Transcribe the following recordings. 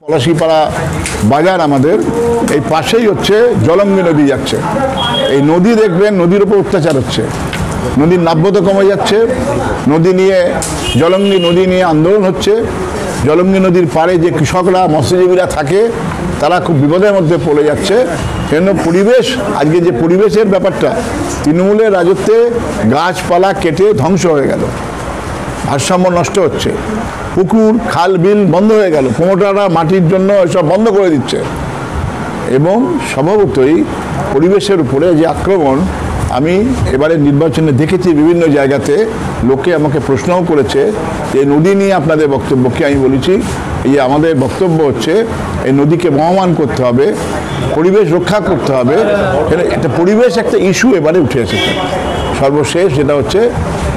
পলাশীপাড়া বাজার আমাদের এই পাশেই হচ্ছে জলঙ্গি নদী যাচ্ছে। এই নদী দেখবেন, নদীর উপর অত্যাচার হচ্ছে, নদীর নাব্যতা কমে যাচ্ছে, জলঙ্গি নদী নিয়ে আন্দোলন হচ্ছে। জলঙ্গি নদীর পাড়ে যে কৃষকরা, মৎস্যজীবীরা থাকে তারা খুব বিপদের মধ্যে পড়ে যাচ্ছে। কেন পরিবেশ, আজকে যে পরিবেশের ব্যাপারটা, তৃণমূলের রাজত্বে গাছপালা কেটে ধ্বংস হয়ে গেল, ভারসাম্য নষ্ট হচ্ছে, পুকুর খাল বিল বন্ধ হয়ে গেল, প্রমোটাররা মাটির জন্য এসব বন্ধ করে দিচ্ছে। এবং স্বভাবতই পরিবেশের উপরে যে আক্রমণ আমি এবারে নির্বাচনে দেখেছি, বিভিন্ন জায়গাতে লোকে আমাকে প্রশ্নও করেছে যে নদী নিয়ে আপনাদের বক্তব্য কি। আমি বলেছি এই আমাদের বক্তব্য হচ্ছে এই নদীকে বহমান করতে হবে, পরিবেশ রক্ষা করতে হবে। একটা পরিবেশ একটা ইস্যু এবারে উঠে এসেছে। সর্বশেষ যেটা হচ্ছে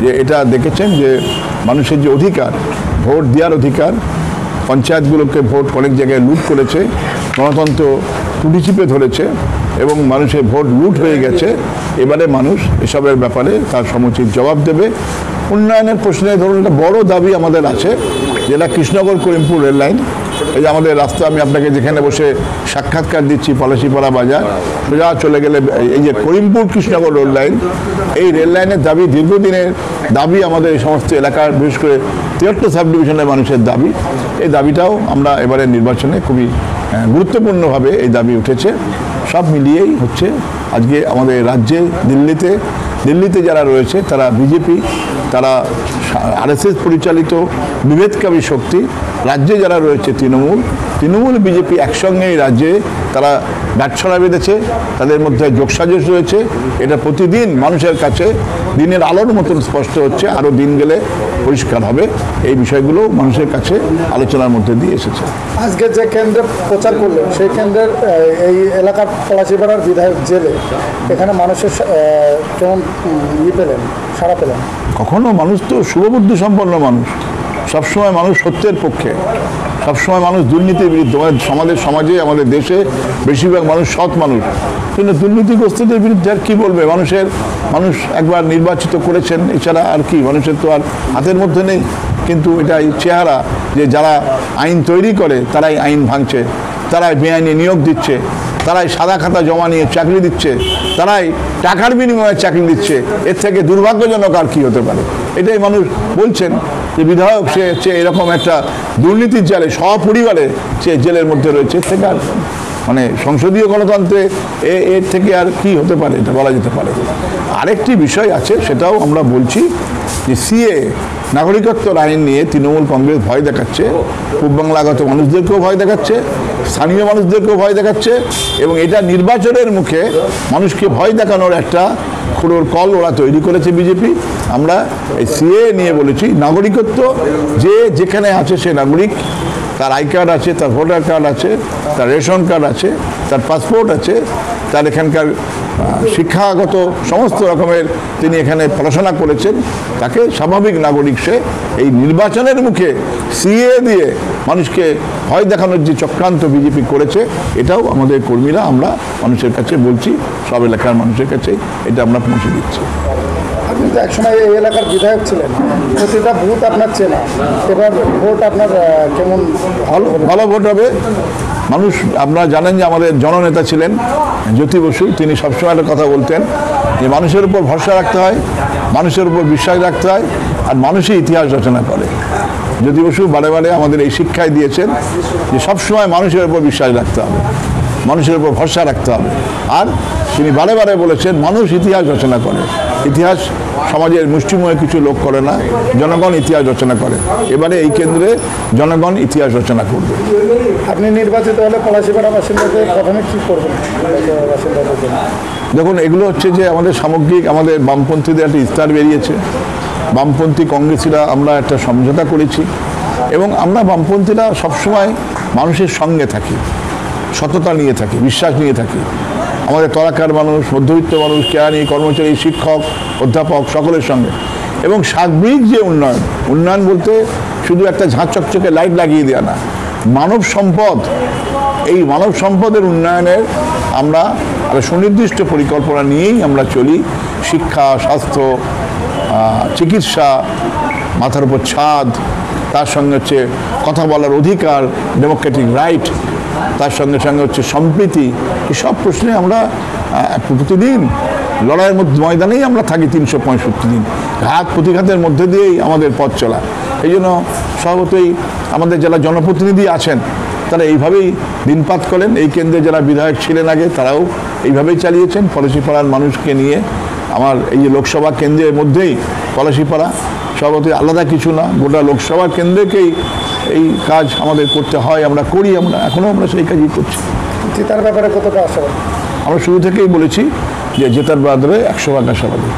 যে এটা দেখেছেন যে মানুষের যে অধিকার, ভোট দেওয়ার অধিকার, পঞ্চায়েতগুলোকে ভোট অনেক জায়গায় লুট করেছে, গণতন্ত্র টুটি চিপে ধরেছে এবং মানুষের ভোট লুট হয়ে গেছে। এবারে মানুষ এসবের ব্যাপারে তার সমুচিত জবাব দেবে। উন্নয়নের প্রশ্নে ধরুন একটা বড় দাবি আমাদের আছে, যেটা কৃষ্ণনগর করিমপুর রেল লাইন। এই যে আমাদের রাস্তা, আমি আপনাকে যেখানে বসে সাক্ষাৎকার দিচ্ছি, পলাশীপাড়া বাজার সোজা চলে গেলে এই যে করিমপুর কৃষ্ণনগর রেল লাইন, এই রেল লাইনের দাবি দীর্ঘদিনের দাবি আমাদের এই সমস্ত এলাকার, বিশেষ করে 73 সাব ডিভিশনের মানুষের দাবি। এই দাবিটাও আমরা এবারে নির্বাচনে খুবই গুরুত্বপূর্ণভাবে এই দাবি উঠেছে। সব মিলিয়েই হচ্ছে আজকে আমাদের রাজ্যে দিল্লিতে যারা রয়েছে তারা বিজেপি, তারা আরএসএস পরিচালিত বিভেদকামী শক্তি, রাজ্যে যারা রয়েছে তৃণমূল বিজেপি একসঙ্গে এই রাজ্যে তারা ব্যাটছড়া বেঁধেছে, তাদের মধ্যে যোগসাজশ রয়েছে। এটা প্রতিদিন মানুষের কাছে দিনের আলোর মতন স্পষ্ট হচ্ছে, আরও দিন গেলে পরিষ্কার হবে। এই বিষয়গুলো মানুষের কাছে আলোচনার মধ্যে দিয়ে এসেছে। আজকে যে কেন্দ্রে প্রচার করলো সেই কেন্দ্রের এই এলাকার পলাশীপাড়ার বিধায়ক জেলে, এখানে মানুষের কেমন পেলেন, সাড়া পেলেন? কখনো মানুষ তো শুভবুদ্ধি সম্পন্ন মানুষ, সবসময় মানুষ সত্যের পক্ষে, সবসময় মানুষ দুর্নীতির বিরুদ্ধে। আমাদের সমাজে, আমাদের দেশে বেশিরভাগ মানুষ সৎ মানুষ, কিন্তু দুর্নীতিগ্রস্তদের বিরুদ্ধে আর কী বলবে? মানুষ একবার নির্বাচিত করেছেন, এছাড়া আর কি মানুষের তো আর হাতের মধ্যে নেই। কিন্তু এটাই চেহারা যে যারা আইন তৈরি করে তারাই আইন ভাঙছে, তারাই বেআইনি নিয়োগ দিচ্ছে, তারাই সাদা খাতা জমা নিয়ে চাকরি দিচ্ছে, তারাই টাকার বিনিময়ে চাকরি দিচ্ছে। এর থেকে দুর্ভাগ্যজনক আর কি হতে পারে? এটাই মানুষ বলছেন যে বিধায়ক সে এরকম একটা দুর্নীতির জালে সপরিবারে সে জেলের মধ্যে রয়েছে। এর থেকে আর মানে সংসদীয় গণতন্ত্রে এর থেকে আর কি হতে পারে, এটা বলা যেতে পারে। আরেকটি বিষয় আছে, সেটাও আমরা বলছি যে সিএ নাগরিকত্ব আইন নিয়ে তৃণমূল কংগ্রেস ভয় দেখাচ্ছে, পূর্ব বাংলাগত মানুষদেরকেও ভয় দেখাচ্ছে, স্থানীয় মানুষদেরকেও ভয় দেখাচ্ছে, এবং এটা নির্বাচনের মুখে মানুষকে ভয় দেখানোর একটা খুঁড়োর কল ওরা তৈরি করেছে বিজেপি। আমরা এই সিএ নিয়ে বলেছি নাগরিকত্ব যে যেখানে আছে সে নাগরিক, তার আই কার্ড আছে, তার ভোটার কার্ড আছে, তার রেশন কার্ড আছে, তার পাসপোর্ট আছে, তার এখানকার শিক্ষাগত সমস্ত রকমের তিনি এখানে পড়াশোনা করেছেন, তাকে স্বাভাবিক নাগরিক সে। এই নির্বাচনের মুখে সিএ দিয়ে মানুষকে ভয় দেখানোর যে চক্রান্ত বিজেপি করেছে, এটাও আমাদের কর্মীরা আমরা মানুষের কাছে বলছি, সব এলাকার মানুষের কাছে এটা আমরা পৌঁছে দিচ্ছি। আপনি তো একসময় এই এলাকার বিধায়ক ছিলেন, প্রতিটা ভোট আপনার চেনা, এবার ভোট আপনার কেমন? ভালো ভোট হবে। মানুষ, আপনারা জানেন যে আমাদের জননেতা ছিলেন জ্যোতি বসু, তিনি সবসময় একটা কথা বলতেন যে মানুষের উপর ভরসা রাখতে হয়, মানুষের উপর বিশ্বাস রাখতে হয়, আর মানুষই ইতিহাস রচনা করে। জ্যোতি বসু বারে বারে আমাদের এই শিক্ষায় দিয়েছেন যে সবসময় মানুষের উপর বিশ্বাস রাখতে হবে, মানুষের উপর ভরসা রাখতে হবে। আর তিনি বারে বারে বলেছেন মানুষ ইতিহাস রচনা করে, ইতিহাস সমাজের মুষ্টিময় কিছু লোক করে না, জনগণ ইতিহাস রচনা করে। এবারে এই কেন্দ্রে জনগণ ইতিহাস রচনা করবে। আপনি নির্বাচিত হলে পলাশীপাড়া বাসিন্দাদের প্রথমে কী করবেন? দেখুন, এগুলো হচ্ছে যে আমাদের সামগ্রিক, আমাদের বামপন্থীদের একটা ইস্তার বেরিয়েছে, বামপন্থী কংগ্রেসীরা আমরা একটা সমঝোতা করেছি, এবং আমরা বামপন্থীরা সবসময় মানুষের সঙ্গে থাকি, সততা নিয়ে থাকি, বিশ্বাস নিয়ে থাকি। আমাদের তলাকার মানুষ, মধ্যবিত্ত মানুষ, কেরানি, কর্মচারী, শিক্ষক, অধ্যাপক সকলের সঙ্গে। এবং সার্বিক যে উন্নয়ন বলতে শুধু একটা ঝাঁ চকচকে লাইট লাগিয়ে দেওয়া না, মানব সম্পদ, এই মানব সম্পদের উন্নয়নের আমরা একটা সুনির্দিষ্ট পরিকল্পনা নিয়েই আমরা চলি। শিক্ষা, স্বাস্থ্য, চিকিৎসা, মাথার উপর ছাদ, তার সঙ্গে হচ্ছে কথা বলার অধিকার, ডেমোক্রেটিক রাইট, তার সঙ্গে সঙ্গে হচ্ছে সম্প্রীতি, এসব প্রশ্নে আমরা প্রতিদিন লড়াইয়ের মধ্যে ময়দানেই আমরা থাকি 365 দিন, ঘাত প্রতিঘাতের মধ্যে দিয়েই আমাদের পথ চলা। এই জন্য স্বভাবতই আমাদের যারা জনপ্রতিনিধি আছেন তারা এইভাবেই দিনপাত করেন। এই কেন্দ্রে যারা বিধায়ক ছিলেন আগে তারাও এইভাবেই চালিয়েছেন, পলাশীপাড়ার মানুষকে নিয়ে। আমার এই যে লোকসভা কেন্দ্রের মধ্যেই পলাশীপাড়া, স্বভাবতই আলাদা কিছু না, গোটা লোকসভা কেন্দ্রকেই এই কাজ আমাদের করতে হয়, আমরা করি, আমরা এখনও আমরা সেই কাজই করছি। জেতার ব্যাপারে কতটা আশাবাদী? আমরা শুরু থেকেই বলেছি যে জেতার ব্যাপারে 100% আশাবাদী।